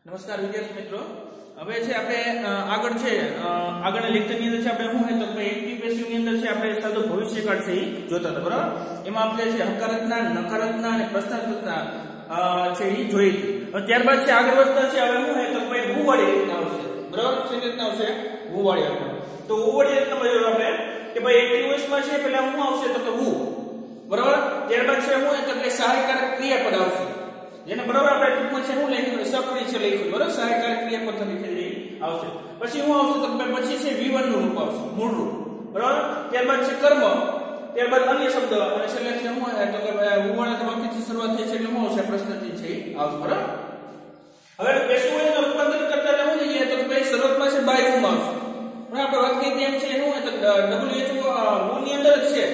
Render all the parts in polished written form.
નમસ્કાર વિદ્યાર્થી મિત્રો, હવે છે આપણે આગળ છે આગળના લેક્ચરની અંદર છે આપણે શું હે તો કે એક્ટિવ પેસિવ ની અંદર છે આપણે સાદો ભવિષ્યકાળ છે એ જોતા હતા, બરાબર. એમાં આપણે છે હકારાત્મક, નકારાત્મક અને પ્રશ્નાર્થકતા છે એ જોઈ હતી. ત્યારબાદ છે આગળ વધતા છે હવે શું હે તો ભાઈ હુવાળી રીતના આવશે, બરાબર. શેની રીતના આવશે? હુવાળી આપણે. તો હુવાળી રીતના બધું આપણે કે ભાઈ એક્ટિવ વોઇસમાં છે પહેલા શું આવશે તો કે હુ, બરાબર. ત્યારબાદ છે શું હે તો કે સહાયકારક ક્રિયાપદ આવશે, જેને બરાબર આપણે ટૂંકમાં છે શું લખ્યું સક્રિય છે લખ્યું, બરાબર. સહાયકારક ક્રિયાપદ તરીકે આવશે. પછી શું આવશે તો પછી છે V1 નું રૂપ આવશે, મૂળ રૂપ, બરાબર. ત્યારબાદ છે કર્મ, ત્યારબાદ અન્ય શબ્દ અને છેલ્લે છે શું હે તો કે હુવાળા વાક્યથી શરૂઆત થઈ છે એટલે શું આવશે? પ્રશ્નચિહ્ન છે આવશે, બરાબર. હવે પેસિવ વોઇસનું રૂપાંતર કરતા એટલે શું જોઈએ તો કે ભાઈ શરૂઆતમાં છે બાય રૂમ આવશે, પણ આપણે વાત કરીએ તેમ છે શું હે તો WHO ની અંદર જ છે,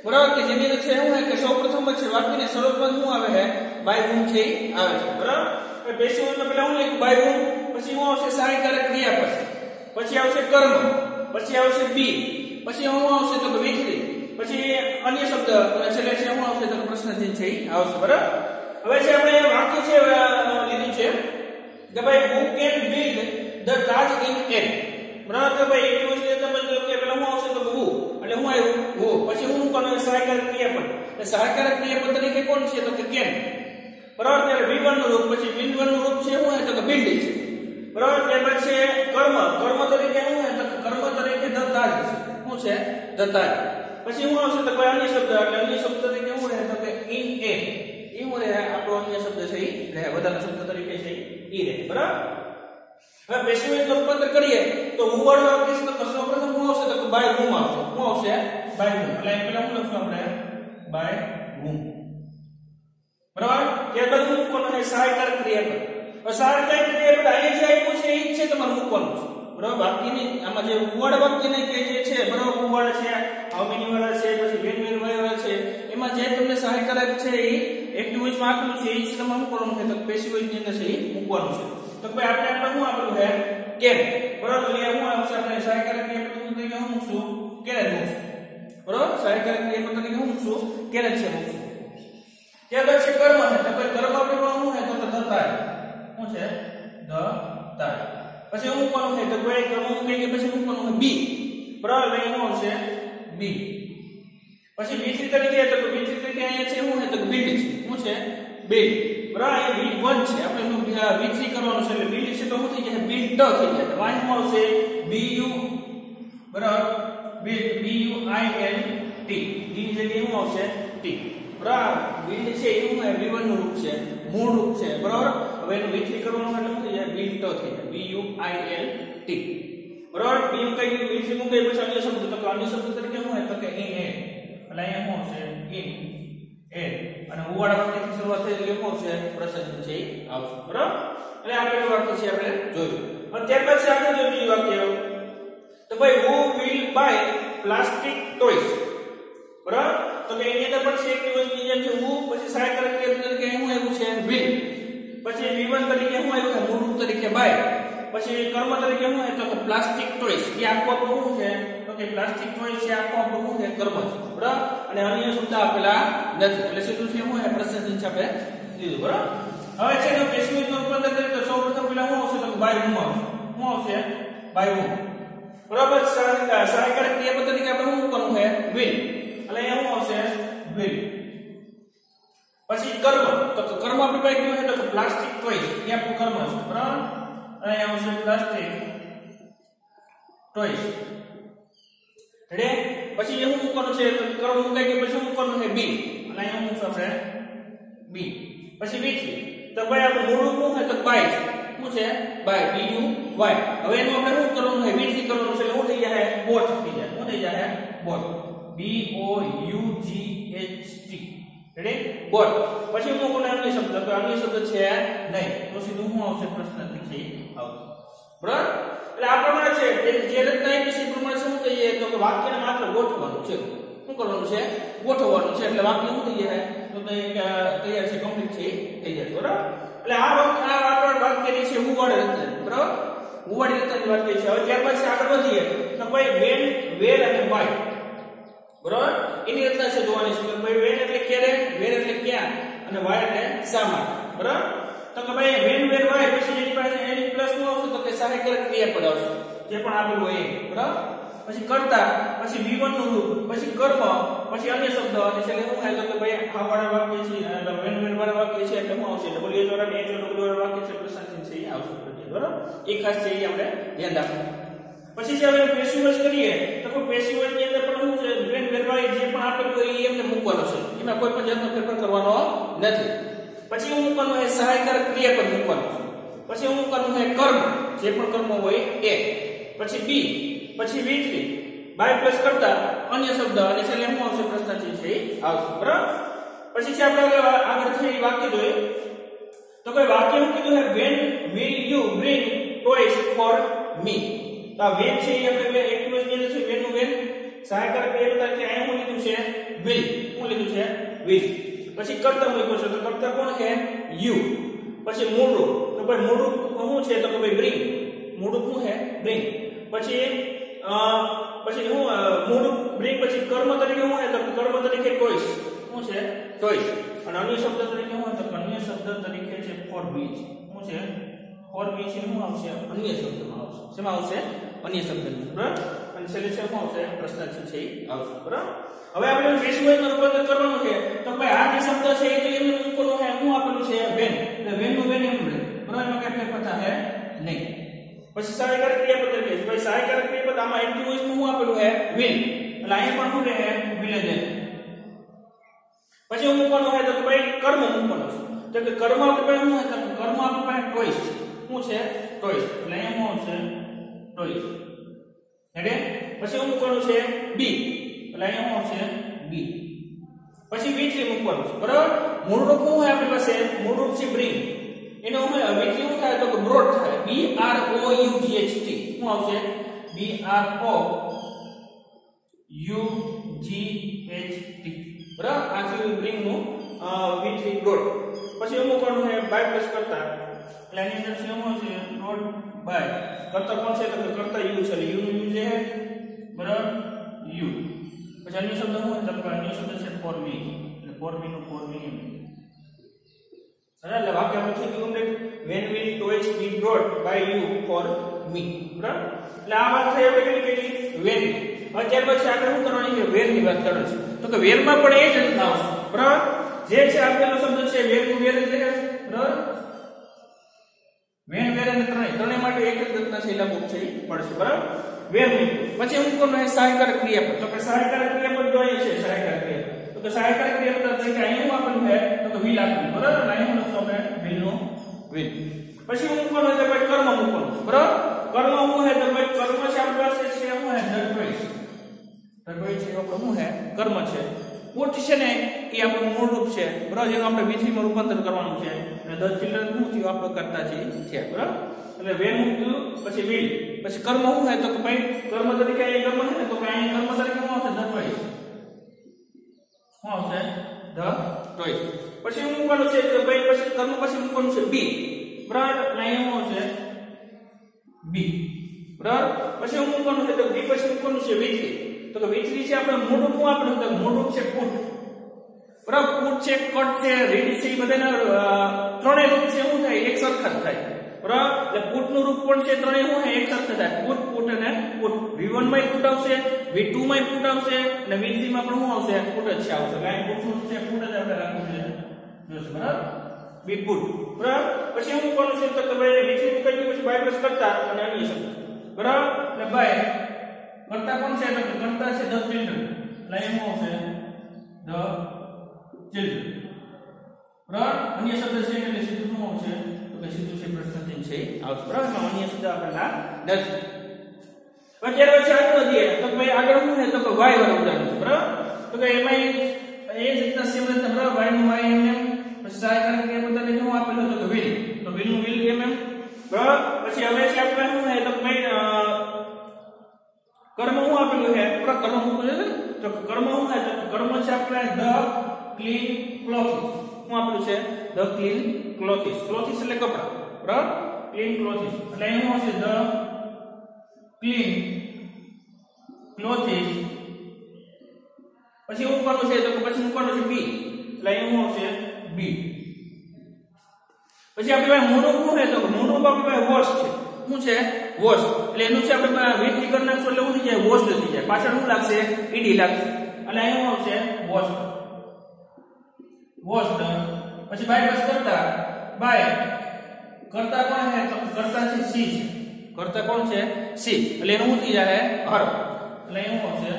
બરાબર, કે જેની અંદર છે શું હે કે સૌપ્રથમ જ છે વાક્યની શરૂઆતમાં શું આવે છે? બાય રૂમ છે આવે છે, બરાબર. હવે પેસિવ વોઇસમાં પહેલા શું લખ્યું? બાય રૂમ, પછી શું આવશે? સહાયકારક ક્રિયાપદ, પછી આવશે કર્મ, પછી આવશે બી, પછી શું આવશે તો કે વિકરી, પછી અન્ય શબ્દ અને છેલ્લે છે શું આવશે તો પ્રશ્નચિહ્ન છે આવશે, બરાબર. હવે છે આપણે વાક્ય છે લીધું છે કે ભાઈ who can build the Taj in air, બરાબર. કે ભાઈ એક વસ્તુ સમજો કે પેલા શું આવશે તો who, એટલે શું આવ્યું? who, પછી હું કોણ? સહાયકારક ક્રિયાપદ. એટલે સહાયકારક ક્રિયાપદ તરીકે કોણ છે તો કે can, બરાબર. ત્યારે V1 નું રૂપ, પછી V1 નું રૂપ છે શું હે તો કે build છે, બરાબર. ત્યારબાદ છે કર્મ, કર્મ તરીકે શું હે તો કર્મ તરીકે the Taj છે, શું છે? the Taj. પછી શું આવશે તો કોઈ અન્ય શબ્દ, એટલે અન્ય શબ્દ તરીકે શું રહે તો કે in a, એવું રહે આપણો અન્ય શબ્દ છે એ રહે, બધાના શબ્દ તરીકે છે એ રહે, બરાબર. હવે પેસિવ વોઇસનું રૂપાંતર કરીએ તો હુવાળો વાક્ય છે તો સૌપ્રથમ શું આવશે તો કે બાય રૂમ આવશે. શું આવશે? Buy room. એટલે પહેલા શું લખશું આપણે? બાય રૂમ, બરાબર. ત્યારબાદ શું મૂકવાનું છે? સહાયકારક ક્રિયાપદ. હવે સહાયકારક ક્રિયાપદ અહીંયા જે આપ્યું છે એ જ છે તમારે મૂકવાનું છે, બરાબર. બાકીની આમાં જે હુવાળા વાક્યને કે જે છે, બરાબર, હુવાળા છે, હાઉ મેની વાળા છે, પછી વેન વેન વાળા છે, એમાં જે તમને સહાયકારક છે એ એક્ટિવ વોઇસમાં આપ્યું છે એ જ તમારે મૂકવાનું છે, તો પેસિવ વોઇસની અંદર છે એ મૂકવાનું છે. તો ભાઈ આપણે શું આપેલું છે? કેન, બરાબર. એટલે શું આવશે? આપણે સહાયકારક ક્રિયાપદ તરીકે શું મૂકશું? કેન જ મૂકશું, બરાબર. સહાયકારક ક્રિયાપદ તરીકે શું મૂકશું? કેન જ છે મૂકશું. ત્યારબાદ છે કર્મ છે, તો ભાઈ કર્મ આપણે શું છે તો ધ તાજ, શું છે? ધ તાજ. પછી શું મૂકવાનું છે તો ભાઈ કર્મ મૂકી કે પછી મૂકવાનું છે બી, બરાબર. એટલે શું આવશે? બી. પછી V3 તરીકે તો V3 તરીકે અહીંયા છે શું છે તો બિલ્ડ છે, શું છે? બિલ્ડ, બરાબર. અહીં V1 છે, આપણે V3 કરવાનું છે એટલે બિલ્ડ છે તો શું થઈ જાય? બિલ્ડ થઈ જાય. વાય શું આવશે? BU, બરાબર. બિલ્ડ, BUILT, D ની જગ્યાએ શું આવશે? T, બરાબર. બિલ્ડ છે એ શું છે? V1 નું રૂપ છે, મૂળ રૂપ છે, બરાબર. હવે એનું V3 કરવાનું એટલે શું થઈ જાય? બિલ્ડ થઈ જાય, BUILT, બરાબર. BU કઈ ગયું? V3 નું કઈ પછી અન્ય શબ્દ, તો અન્ય શબ્દ તરીકે શું હોય તો કે in a, એટલે અહીંયા શું આવશે? in a, અને હુવાળા વાક્યથી શરૂઆત થઈ એટલે શું આવશે? પ્રશ્નચિહ્ન છે આવશે, બરાબર. એટલે આ પેલું વાક્ય છે આપણે જોયું. અને ત્યારબાદ છે આપણે જોયું બીજું વાક્ય તો ભાઈ who will buy plastic toys, બરાબર. તો કે એની અંદર પણ છે એક વસ્તુ જેમ છે who, પછી સહાયકારક ક્રિયાપદ તરીકે શું આવ્યું છે? will, પછી V1 તરીકે શું આવ્યું છે? મૂળ રૂપ તરીકે buy, પછી કર્મ તરીકે શું છે તો કે પ્લાસ્ટિક ટોયસ. એ આખું આપણું શું છે તો કે પ્લાસ્ટિક ટોયસ છે, આખું આપણું શું છે? કર્મ છે, બરાબર. અને અન્ય શબ્દ આપેલા નથી, એટલે સીધું છે શું છે? પ્રશ્નચિહ્ન છે આપણે લીધું, બરાબર. હવે છે ને પેસિવ વોઇસનું રૂપાંતર કરીએ તો સૌપ્રથમ પહેલા શું આવશે તો બાય રૂમ આવશે. શું આવશે? બાય રૂમ, બરાબર. સહાયકારક ક્રિયાપદ તરીકે આપણે શું મૂકવાનું છે? will, એટલે અહીંયા શું આવશે? will. પછી કર્મ, તો કર્મ આપણે કઈ કીધું છે તો પ્લાસ્ટિક ટોયસ, એ આપણું કર્મ છે, બરાબર. અહીંયા આવશે પ્લાસ્ટિક ટોયસ, રેડી. પછી એવું મૂકવાનું છે તો કર્મ મુકાઈ કે પછી મૂકવાનું છે બી, અને અહીંયા મૂકશું આપણે બી. પછી V3 તો ભાઈ આપણું મૂળ રૂપ શું છે તો બાય છે, શું છે? Buy, BUY. હવે એનું આપણે શું કરવાનું છે? V3 કરવાનું છે એટલે શું થઈ જાય? બોટ થઈ જાય. શું થઈ જાય? Boat, BOUGHT, ready. બોટ. પછી મૂકવાનું અન્ય શબ્દ, તો અન્ય શબ્દ છે નહીં, તો સીધું શું આવશે? પ્રશ્નચિહ્ન છે આવશે, બરાબર. એટલે આ પ્રમાણે છે જે રચના આપી છે પ્રમાણે શું કહીએ તો કે વાક્યને માત્ર ગોઠવવાનું છે. શું કરવાનું છે? ગોઠવવાનું છે, એટલે વાક્ય શું થઈ જાય તો તૈયાર છે, કમ્પ્લીટ છે થઈ જાય, બરાબર. એટલે આ આપણે વાત કરી છે હુવાળી રચના, બરાબર. હુવાળી રચનાની વાત કરી છે. હવે ત્યારબાદ છે આગળ વધીએ તો ભાઈ વેન, વેર અને વાય, બરાબર. એની રચના છે જોવાની છે. ભાઈ વેન એટલે ક્યારે, વેર એટલે ક્યાં, અને વાય એટલે શા માટે, બરાબર. તો કે ભાઈ વેન વેર વાય પછી એની પાસે એની પ્લસ નું આવશે તો કે સહાયક ક્રિયાપદ આવશે જે પણ આપેલું હોય એ બરાબર પછી કર્તા પછી v1 નું રૂપ પછી કર્મ પછી અન્ય શબ્દ અને છેલ્લે શું થાય તો કે ભાઈ આ વાળા વાક્ય છે વેન વેર વાળા વાક્ય છે એટલે શું આવશે ડબલ એચ વાળા એચ ડબલ વાળા વાક્ય છે પ્રશ્નાર્થ છે એ આવશે બરાબર એ ખાસ છે એ આપણે ધ્યાન રાખવું પછી જે આપણે પેસિવ વોઇસ કરીએ તો કોઈ પેસિવ વોઇસ ની અંદર પણ શું છે વેન વેર વાય જે પણ આપેલું હોય એ એમને મૂકવાનો છે એમાં કોઈ પણ જાતનો ફેરફાર કરવાનો નથી પછી હું મૂકવાનું છે સહાયક ક્રિયાપદ મૂકવાનું પછી હું મૂકવાનું છે કર્મ જે પણ કર્મ હોય એ પછી બી પછી v3 બાય પ્લસ કરતા અન્ય શબ્દ અને છેલ્લે શું આવશે પ્રશ્નાર્થ છે એ આવશે બરાબર પછી છે આપણે આગળ છે એ વાક્ય જોઈએ તો કોઈ વાક્ય શું કીધું છે when will you bring toys for me તો આ when છે એ આપણે એક્ટિવ ની અંદર છે when નું when સહાયક ક્રિયાપદ એટલે અહીં હું લીધું છે will હું લીધું છે will પછી કર્તા મૂક્યો છે તો કર્તા કોણ છે you પછી મૂળ રૂપ તો ભાઈ મૂળ રૂપ શું છે તો કે ભાઈ bring મૂળ રૂપ શું છે bring પછી હું મૂળ બ્રિંગ પછી કર્મ તરીકે શું છે તો કર્મ તરીકે ટોયસ શું છે ટોયસ અને અન્ય શબ્દ તરીકે શું તો અન્ય શબ્દ તરીકે છે ફોર બીચ શું છે ફોર બીચ શું આવશે અન્ય શબ્દમાં આવશે શેમાં આવશે અન્ય શબ્દની બરાબર અને છેલ્લે છે શું આવશે પ્રશ્નાર્થ છે એ આવશે બરાબર હવે આપણે પેસિવ વોઇસમાં રૂપાંતર કરવાનું છે તો ભાઈ આ જે શબ્દ છે એ તો એમને મૂકવાનું છે શું આપેલું છે વેન એટલે વેન નું વેન એમ રહે બરાબર એમાં કઈ ફેરફાર થાય નહીં પછી સહાયક ક્રિયાપદ તરીકે ભાઈ સહાયક ક્રિયાપદ આમાં એક્ટિવ વોઇસ નું શું આપેલું છે will એટલે અહીંયા પણ શું રહે will જ પછી હું મૂકવાનું છે તો ભાઈ કર્મ મૂકવાનું છે તો કે કર્મ આપણે પાસે શું છે કર્મ આપણી પાસે ટોયસ શું છે ટોયસ એટલે અહીંયા શું છે ટોયસ એટલે પછી હું મૂકવાનું છે બી એટલે અહીંયા શું છે બી પછી v3 મૂકવાનું છે બરાબર મૂળ રૂપ શું છે આપણી પાસે મૂળ રૂપ છે bring એનો v3 શું થાય તો કે બ્રોડ થાય b r o u g h t શું આવશે b r o u g h t બરાબર આ છે bring નું v3 બ્રોડ પછી હું મૂકવાનું છે બાય પ્લસ કરતા એટલે એની અંદર શું છે બ્રોડ બાય કરતા કોણ છે તો કે કરતા u છે એટલે u નું u છે બરાબર u પછી અન્ય શબ્દ શું છે તો અન્ય શબ્દ છે for me એટલે for me નું for me એટલે વાક્ય આપણે થઈ ગયું complete when will toys be brought by you for me બરાબર એટલે આ વાત થઈ આપણે કેટલી when ત્યાર પછી આપણે શું કરવાની છે where ની વાત કરવાની છે તો કે where માં પણ એ જ રીતના આવશે બરાબર જે છે આપેલો શબ્દ છે where નું where એટલે બરાબર when where અને ત્રણેય માટે એક જ રીતના છે લાગુ છે પડશે બરાબર where ની પછી હું કોનો છે સહાયક ક્રિયાપદ તો કે સહાયક ક્રિયાપદ જોઈએ છે સહાયક ક્રિયાપદ તો કે સહાયક ક્રિયાપદ તરીકે અહીં શું આપેલું છે તો કે will આપેલું બરાબર અહીં હું લખું આપણે will નો will પછી હું કોનો છે ભાઈ કર્મ મૂકવાનું બરાબર કર્મ શું છે તો ભાઈ કર્મ છે આપણી પાસે છે શું છે ધર્મોય છે આપણું શું છે કર્મ છે પુટ છે ને એ આપણું મૂળ રૂપ છે બરાબર જેનું આપણે v3 માં રૂપાંતર કરવાનું છે અને ધ ચિલ્ડ્રન શું થયું આપણે કરતા છે બરાબર એટલે વેન મૂક્યું પછી will પછી કર્મ શું છે તો કે ભાઈ કર્મ તરીકે અહીં કર્મ છે ને તો કે અહીં કર્મ તરીકે શું આવશે ધ ટોયસ શું આવશે ધ ટોયસ પછી હું મૂકવાનું છે કે ભાઈ પછી કર્મ પછી મૂકવાનું છે બી બરાબર અહીં શું આવશે બી બરાબર પછી હું મૂકવાનું છે તો બી પછી મૂકવાનું છે v3 તો કે v3 છે આપણે મૂળ રૂપ શું આપણું તો મૂળ રૂપ છે પુટ બરાબર પુટ છે કટ છે રીડ છે એ બધાના ત્રણેય રૂપ છે શું થાય એક સરખા જ થાય બરાબર એટલે પુટ નું રૂપ પણ છે ત્રણેય શું એક સરખા થાય પુટ પુટ અને પુટ v1 માં પુટ આવશે v2 માં પુટ આવશે અને v3 માં પણ શું આવશે પુટ જ છે આવશે કારણ પુટ નું છે પુટ જ આપણે રાખવું છે જોશ બરાબર બી પુટ બરાબર પછી હું કોનું છે તો કે ભાઈ v3 મૂકી દઉં પછી બાય પ્લસ કરતા અને અન્ય શબ્દ બરાબર એટલે બાય કરતા કોણ છે તો કરતા છે ધ ચિલ્ડ્રન એટલે એમ આવશે ધ ચિલ્ડ્રન બરાબર અન્ય શબ્દ છે એટલે સીધું શું આવશે તો કે સીધું છે પ્રશ્ન છે આવશે બરાબર એમાં અન્ય શબ્દ આપેલા નથી અત્યારે પછી આગળ વધીએ તો ભાઈ આગળ શું છે તો કે y વાળું ઉદાહરણ છે બરાબર તો કે એમાં એ જ રીતના સેમ રીતના બરાબર y નું y એમ પછી સહાયક ક્રિયાપદ તરીકે શું આપેલું તો કે will તો will નું will એમ બરાબર પછી હવે છે આપણે શું છે તો ભાઈ કર્મ શું આપેલું છે બરાબર કર્મ મૂકેલું છે તો કર્મ શું છે તો કર્મ છે આપણે ધ ક્લીન ક્લોથિસ શું આપેલું છે ધ ક્લીન ક્લોથિસ ક્લોથિસ એટલે કપડા બરાબર ક્લીન ક્લોથિસ એટલે અહીં શું છે ધ ક્લીન ક્લોથિસ પછી મૂકવાનું છે તો પછી મૂકવાનું છે બી એટલે અહીં શું છે બી પછી આપણી પાસે મૂળરૂપ શું છે તો મૂળરૂપ આપણી પાસે વોશ છે. શું છે? વોશ. એટલે એનું છે આપણે V3 કરી નાખશું એટલે શું થઈ જાય? વોશ થઈ જાય. પાછળ શું લાગશે? ઈડી લાગશે. એટલે અહીં આવશે વોશ. વોશ. પછી બાય પ્લસ કરતા બાય કરતા કોણ છે તો કરતા છે સી છે. કરતા કોણ છે? સી. એટલે એનું શું થઈ જાય? હર. એટલે એનું આવશે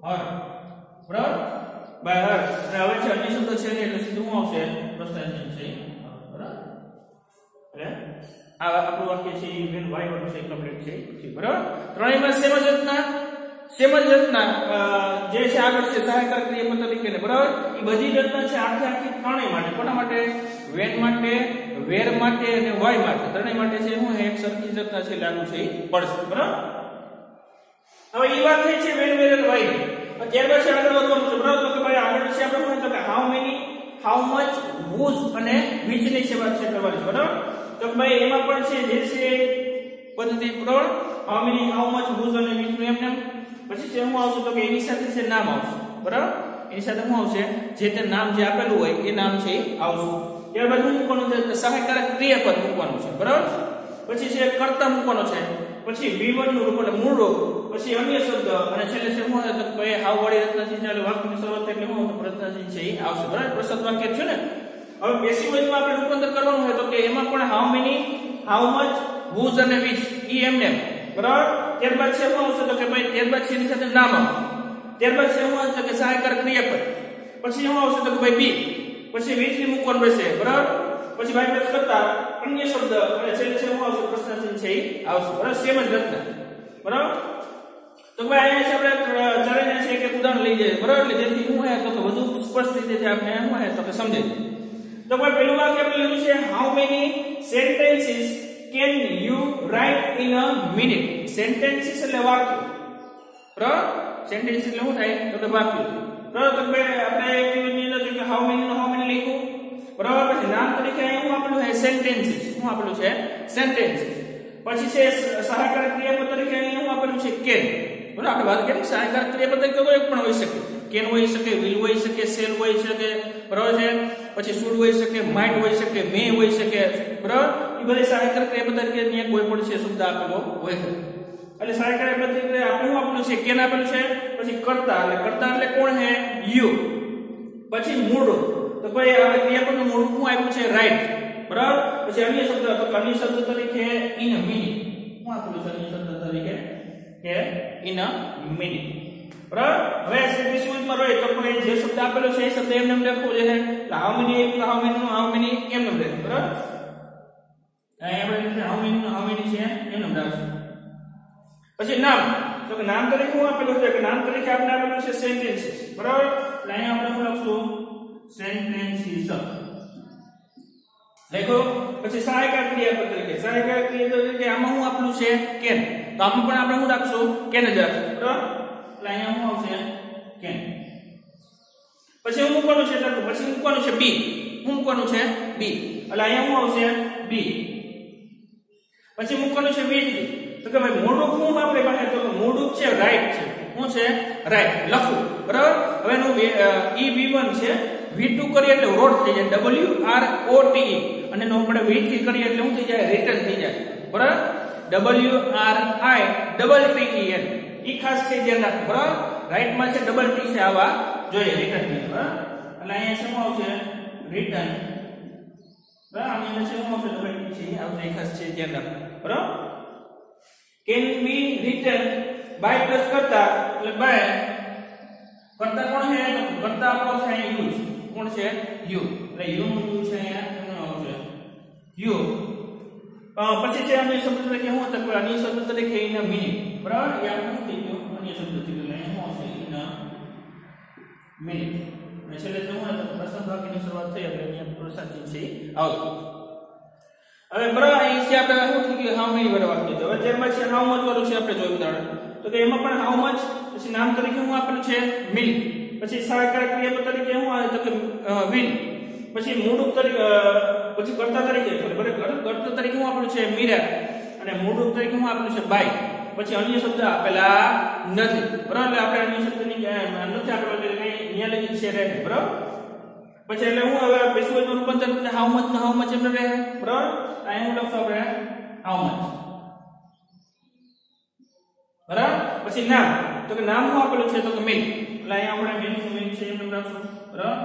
હર. બરાબર? By her. અને હવે છે અન્ય શબ્દ છે એટલે સીધું શું આવશે? પ્રસ્તાવના છે. બરાબર? એટલે આ આપણું વાક્ય છે એ વેન વાય વાળું છે કમ્પ્લીટ છે. બરાબર? ત્રણેયમાં સેમ જ રચના જે છે આગળ છે સહાયકાર ક્રિયાપદ તરીકે ને બરાબર એ બધી રચના છે આખી ત્રણેય માટે. કોના માટે? વેન માટે, વેર માટે અને વાય માટે. ત્રણેય માટે છે હું એક સરખી રચના છે લાગુ છે પડશે. બરાબર? હવે એ વાત થઈ છે વેન વેર અને વાય. ત્યારબાદ છે આગળ વધવાનું છે. બરાબર? તો કે ભાઈ આગળ છે આપણે શું તો કે how many, how much, whose અને which ની છે વાત છે કરવાની. બરાબર? તો ભાઈ એમાં પણ છે જે છે પદ્ધતિ બરાબર how many, how much, whose અને which નું એમને પછી છે શું આવશે તો કે એની સાથે છે નામ આવશે. બરાબર? એની સાથે શું આવશે? જે તે નામ જે આપેલું હોય એ નામ છે આવશે. ત્યારબાદ શું મૂકવાનું છે? સહાયકારક ક્રિયાપદ મૂકવાનું છે. બરાબર? પછી છે કર્તા મૂકવાનો છે. પછી V1 નું રૂપ એટલે મૂળ રૂપ, પછી અન્ય શબ્દ અને છેલ્લે છે શું આવે તો કે હાઉ વાળી રચનાથી ચાલે વાક્યની શરૂઆત એટલે શું રચનાથી છે એ આવશે. બરાબર? પ્રસંગ વાક્ય છે ને. હવે પેસિવ વોઇસમાં આપણે રૂપાંતર કરવાનું હોય તો કે એમાં પણ how many, how much, whose અને which ઈ એમને. બરાબર? ત્યારબાદ છે શું આવશે તો કે ભાઈ ત્યારબાદ છે એની સાથે નામ આવશે. ત્યારબાદ છે શું આવશે કે સહાયકારક ક્રિયાપદ. પછી શું આવશે તો કે ભાઈ બી. પછી V3 મૂકવાનું રહેશે. બરાબર? પછી બાય પ્લસ કરતા અન્ય શબ્દ અને છેલ્લે છે શું આવશે? પ્રશ્નાર્થ છે એ આવશે. બરાબર? સેમ જ રચના. બરાબર? તો ભાઈ અહીંયા છે આપણે ચાલીને છે એક ઉદાહરણ લઈ જઈએ. બરાબર? એટલે જેથી શું હે તો કે વધુ સ્પષ્ટ રીતે આપણે શું હે તો કે સમજે. તો ભાઈ પહેલું વાક્ય આપણે લીધું છે how many sentences can you write in a minute? Sentences એટલે વાક્ય. બરાબર? સેન્ટેન્સ એટલે શું થાય તો કે વાક્ય. બરાબર? તો ભાઈ આપણે એક્ટિવિટી ની અંદર જો કે હાઉ મેની લખ્યું. બરાબર? પછી નામ તરીકે અહીંયા શું આપેલું છે? સેન્ટેન્સીસ. શું આપેલું છે? સેન્ટેન્સીસ. પછી છે સહાયકારક ક્રિયાપદ તરીકે અહીંયા શું આપેલું છે? can. બરાબર? આપણે વાત કરીએ સહાયકારક ક્રિયાપદ તરીકે કોઈ પણ હોઈ શકે. can હોઈ શકે, will હોઈ શકે, shall હોઈ શકે. બરાબર છે? પછી should હોઈ શકે, might હોઈ શકે, may હોઈ શકે. બરાબર? એ બધી સહાયકારક ક્રિયાપદ તરીકે અહીંયા કોઈ પણ છે શબ્દ આપેલો હોય છે. એટલે સહાયકારક ક્રિયાપદ તરીકે આપણે શું આપેલું છે? can આપેલું છે. પછી કર્તા એટલે કોણ છે? you. પછી મૂળ. તો ભાઈ હવે ક્રિયાપદનું મૂળ શું આપ્યું છે? રાઈટ. બરાબર? પછી અન્ય શબ્દ તો અન્ય શબ્દ તરીકે in a minute. શું આપેલું છે અન્ય શબ્દ તરીકે? કે in a minute. બરાબર? હવે સ્પેસિફિકમાં રહે તો કોઈ જે શબ્દ આપેલો છે એ શબ્દ એમને લખવો છે. એટલે હાઉ મેની એમને લખો. બરાબર? અહીંયા આપણે હાઉ મેની છે એમને લખશું. પછી નામ. તો કે નામ તરીકે શું આપેલું છે? કે નામ તરીકે આપણે આપેલું છે સેન્ટેન્સીસ. બરાબર? એટલે અહીંયા આપણે શું લખશું? સેન્ટેન્સીસ. લખો. પછી સહાયકારક ક્રિયાપદ તરીકે આમાં શું આપેલું છે? can. તો આમાં પણ આપણે શું રાખશું? can જ રાખશું. બરાબર? એટલે અહીંયા શું આવશે? can. પછી હું મૂકવાનું છે એટલે પછી મૂકવાનું છે બી. હું મૂકવાનું છે બી. એટલે અહીંયા શું આવશે? બી. પછી મૂકવાનું છે V3. તો કે ભાઈ મૂળરૂપ શું આપણે પાસે તો મૂળરૂપ છે રાઈટ છે. શું છે? રાઈટ લખું. બરાબર? હવે એનું V1 છે. V2 કરીએ એટલે રોટ થઈ જાય. WROTE. અને નો આપણે V3 કરીએ એટલે શું થઈ જાય? રિટર્ન થઈ જાય. બરાબર? WRITTEN. ઈ ખાસ છે ધ્યાન રાખો. બરાબર? રાઈટ માં છે ડબલ ટી છે આવા જોઈએ રિટર્ન ની. બરાબર? એટલે અહીંયા શું આવશે? રિટર્ન. બરાબર? અહીંયા શું આવશે? ડબલ ટી છે આવશે. ઈ ખાસ છે ધ્યાન રાખો. બરાબર? can be written by plus કરતા એટલે by કરતા કોણ છે? કરતા આપણો છે યુ. કોણ છે? યુ. એટલે યુ નું યુ છે અહીંયા કેમ આવશે? યુ. પછી છે અન્ય શબ્દ તરીકે શું હતો? અન્ય શબ્દ તરીકે in a minute. બરાબર? એ આપણે શું થઈ ગયું? અન્ય શબ્દ તરીકે એટલે શું આવશે? in a minute. અને છેલ્લે શું હતો? પ્રસંગ વાક્યની શરૂઆત થઈ એટલે અહીંયા પ્રસાચી છે આવશે. હવે બરાબર અહીં છે આપણે શું થઈ ગયું? હાઉ મેની વાળું વાક્ય. હવે ત્યારબાદ છે હાઉ મચ વાળું છે આપણે જોયું ઉદાહરણ. તો કે એમાં પણ હાઉ મચ. પછી નામ તરીકે શું આપેલું છે? મિલ્ક. પછી સહાયકારક ક્રિયાપદ તરીકે શું આવે તો કે વિલ. પછી મૂળરૂપ તરીકે પછી કર્તા તરીકે કર્તા તરીકે શું આપેલું છે? મીરા. અને મૂળરૂપ તરીકે શું આપેલું છે? બાય. પછી અન્ય શબ્દ આપેલા નથી. બરાબર? એટલે આપણે અન્ય શબ્દની નથી આપેલો એટલે કઈ અહીંયા લઈ છે રહે. બરાબર? પછી એટલે હું હવે પેશિવનું રૂપાંતર એટલે હાઉ મચ એમ રહે બરાબર અહીં હું લખશું આપણે હાઉ મચ બરાબર પછી નામ તો કે નામ શું આપેલું છે તો કે મિલ્ક એટલે અહીં આપણે મિલ્ક છે એમ રાખશું બરાબર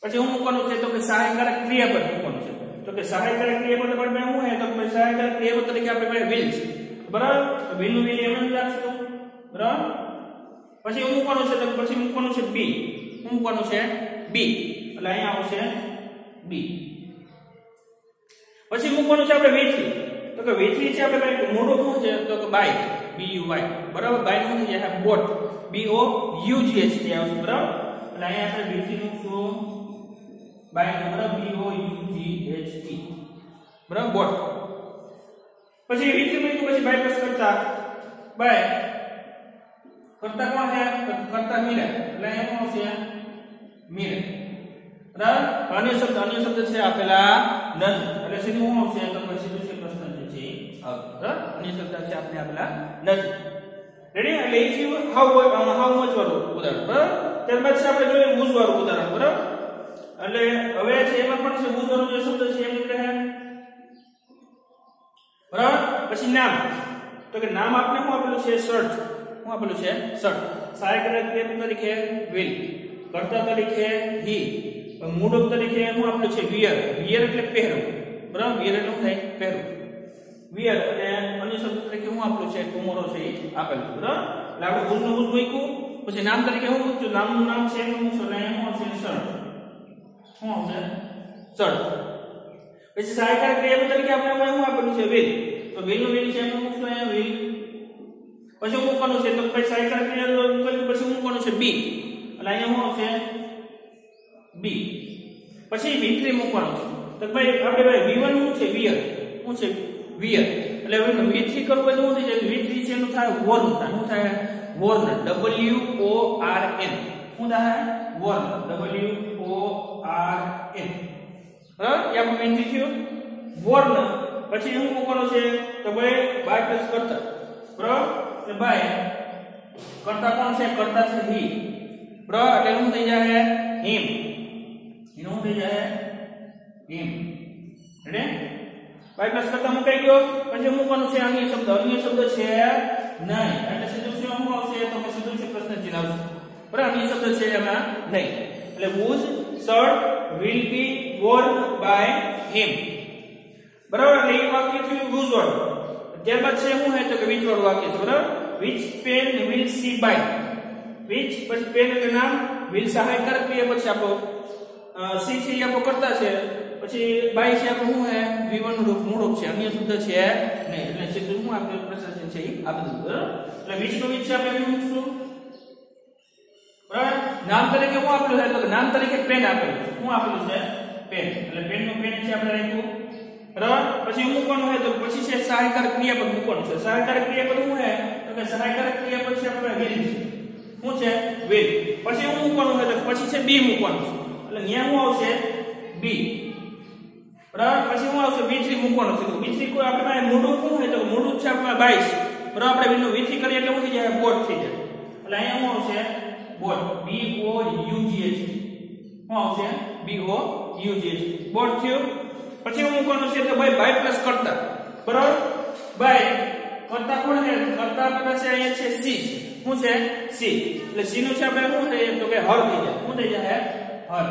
પછી હું મૂકવાનું છે તો કે સહાયકારક ક્રિયાપદ મૂકવાનું છે તો કે સહાયકારક ક્રિયાપદ આપણે શું હે તો કે સહાયકારક ક્રિયાપદ તરીકે આપણે પાસે વિલ છે બરાબર તો વિલ નું વિલ એમ રાખશું બરાબર પછી હું મૂકવાનું છે તો પછી મૂકવાનું છે બી હું મૂકવાનું છે બી એટલે અહીંયા આવશે બી પછી મૂકવાનું છે આપણે વી3 તો કે વી3 છે આપણે પાસે મોડું શું છે તો કે બાય બી યુ વાય બરાબર બાય નું થઈ જાય bought B O U G H T આવશે બરાબર એટલે અહીંયા આપણે વી3 મૂકશું બાય બરાબર B O U G H T બરાબર બોટ પછી વી3 મૂક્યું પછી બાય પ્લસ કરતા બાય કરતા કોણ છે કરતા મિરર એટલે અહીંયા કોણ છે મિરર બરાબર અન્ય શબ્દ છે આપેલા નથી એટલે સીધું શું આવશે તો પછી સીધું છે પ્રશ્ન છે બરાબર અન્ય શબ્દ છે આપણે આપેલા નથી રેડી એટલે ઇફ યુ હાઉ મચ વાળું ઉદાહરણ બરાબર ત્યારબાદ છે આપણે જોઈએ whose વાળું ઉદાહરણ બરાબર એટલે હવે છે એમાં પણ છે whose વાળું જે શબ્દ છે એમ રહે બરાબર પછી નામ તો કે નામ આપણે શું આપેલું છે શર્ટ શું આપેલું છે શર્ટ સહાયક ક્રિયાપદ તરીકે will કર્તા તરીકે he મૂડક તરીકે શું આપેલું છે wear એટલે પહેરવું બરાબર wear એટલે શું થાય પહેરવું wear અને અન્ય શબ્દ તરીકે શું આપેલું છે tomorrow છે એ આપેલું બરાબર એટલે આપણે whose નું whose મૂક્યું પછી નામ તરીકે શું મૂક્યું નામનું નામ છે એનું મૂકશું અને શું આવશે શર્ટ શું આવશે શર્ટ પછી સહાયક ક્રિયાપદ તરીકે આપણે શું આપેલું છે will તો will નું will છે એનું મૂકશું અહીંયા will પછી મૂકવાનું છે તો પછી સહાયક ક્રિયાપદ મૂકવાનું પછી મૂકવાનું છે બી એટલે અહીંયા શું આવશે બી પછી v3 મૂકવાનું છે તો ભાઈ આપણે ભાઈ v1 શું છે wear શું છે wear એટલે હવે v3 કરવું હોય તો શું થઈ જાય v3 છે એનું થાય worn થાય શું થાય worn w o r n શું થાય worn w o r n બરાબર એ આપણું v3 થયું worn પછી શું મૂકવાનું છે તો ભાઈ બાય પ્લસ કરતા બરાબર એટલે બાય કરતા કોણ છે કરતા છે he બરાબર એટલે શું થઈ જાય him એનું થઈ જાય him રેડી બાય પ્લસ કરતા મુકાઈ ગયો પછી મૂકવાનું છે અન્ય શબ્દ છે નહીં એટલે સીધું છે શું આવશે તો કે સીધું છે પ્રશ્ન ચિહ્ન આવશે બરાબર અન્ય શબ્દ છે એમાં નહીં એટલે whose shirt will be worn by him બરાબર એટલે એ વાક્ય થયું whose વાળું ત્યારબાદ છે શું હે તો કે which વાળું વાક્ય છે બરાબર which pen will she buy which પછી પેન એટલે નામ will સહાયકાર ક્રિયા પછી આપણો સી છે એ આપણો કરતા છે પછી બાય છે આપણું શું હે v1 નું રૂપ મૂળ રૂપ છે અન્ય શબ્દ છે નહીં એટલે સીધું શું આપણે પ્રશ્ન છે એ આપી દીધું બરાબર એટલે which નું which છે આપણે મૂકશું બરાબર નામ તરીકે શું આપેલું છે તો નામ તરીકે પેન આપેલું છે શું આપેલું છે પેન એટલે પેન નું પેન છે આપણે રાખ્યું બરાબર પછી મૂકવાનું હોય તો પછી છે સહાયકાર ક્રિયાપદ મૂકવાનું છે સહાયકાર ક્રિયાપદ શું હે તો કે સહાયકાર ક્રિયાપદ છે આપણે will શું છે will પછી હું મૂકવાનું હોય તો પછી છે બી મૂકવાનું છે એટલે અહીંયા શું આવશે બી બરાબર પછી શું આવશે v3 મૂકવાનું છે v3 કોઈ આપણે પાસે મૂળું શું હોય તો મૂળું છે આપણે 22 બરાબર આપણે v3 કરીએ એટલે શું થઈ જાય બોટ થઈ જાય એટલે અહીંયા શું આવશે boat b o u g h શું આવશે b o u g h boat થયું પછી હું મૂકવાનું છે તો ભાઈ બાય પ્લસ કરતા બરાબર બાય કરતા કોણ છે કરતા આપણા છે અહીંયા છે સી શું છે સી એટલે સી નું છે આપણે શું થાય તો કે હર થઈ જાય શું થઈ જાય હર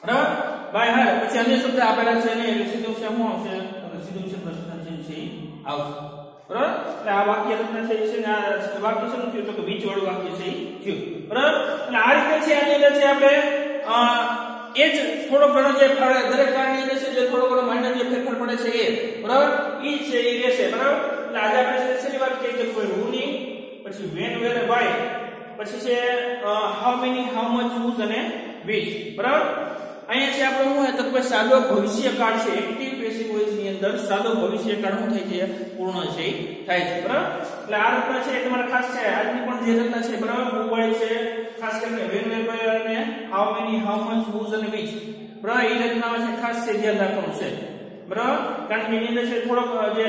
બરાબર બાય હર પછી અન્ય શબ્દ આપેલા છે ને એટલે સીધું છે શું આવશે તો સીધું છે પ્રશ્ન છે આવશે બરાબર એટલે આ વાક્ય તમને છે ને આ વાક્ય શું થયું તો કે બીજ વાળું વાક્ય છે થયું બરાબર એટલે આ રીતે છે આની અંદર છે આપણે એ જ થોડો ઘણો જે દરેક કારની અંદર છે જે થોડો ઘણો માઇનર જે ફેરફાર પડે છે એ બરાબર ઈ છે ઈ રહેશે બરાબર એટલે આજે આપણે છેલ્લી વાત કહી કે કોઈ who ની પછી when where why પછી છે how many how much whose અને which બરાબર અહીંયા છે આપણે શું હે તો કે સાદો ભવિષ્યકાળ છે એક્ટિવ પેસિવ વોઇસ ની અંદર સાદો ભવિષ્યકાળ શું થાય છે પૂર્ણ છે થાય છે બરાબર એટલે આ રચના છે તમારે ખાસ છે આજની પણ જે રચના છે બરાબર મોબાઈલ છે ખાસ કરીને when where અને how many how much whose અને which બરાબર એ રચનામાં છે ખાસ છે ધ્યાન રાખવાનું છે બરાબર કારણ કે એની અંદર છે થોડોક જે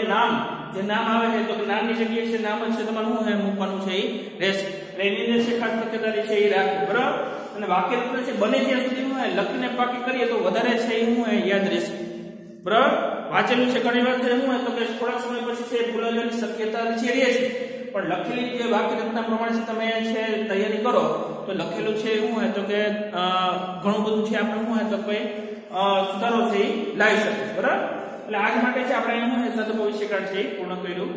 નામ આવે છે તો નામની જગ્યાએ છે નામ જ છે તમારે શું હે મૂકવાનું છે એ રહેશે એટલે એની અંદર છે ખાસ તકેદારી છે એ રાખો બરાબર અને વાક્ય રચના છે બને ત્યાં સુધી હું લખીને પાકી કરીએ તો વધારે છે એ હું યાદ રહેશે બરાબર વાંચેલું છે ઘણી વાર હું તો કે થોડા સમય પછી છે ભૂલાઈ જવાની શક્યતા છે રહે છે પણ લખેલી જે વાક્ય રચના પ્રમાણે તમે છે તૈયારી કરો તો લખેલું છે હું તો કે ઘણું બધું છે આપણે હું તો કોઈ સુધારો છે એ લાવી શકે બરાબર એટલે આજ માટે છે આપણે હું સાદો ભવિષ્યકાળ છે પૂર્ણ કર્યું.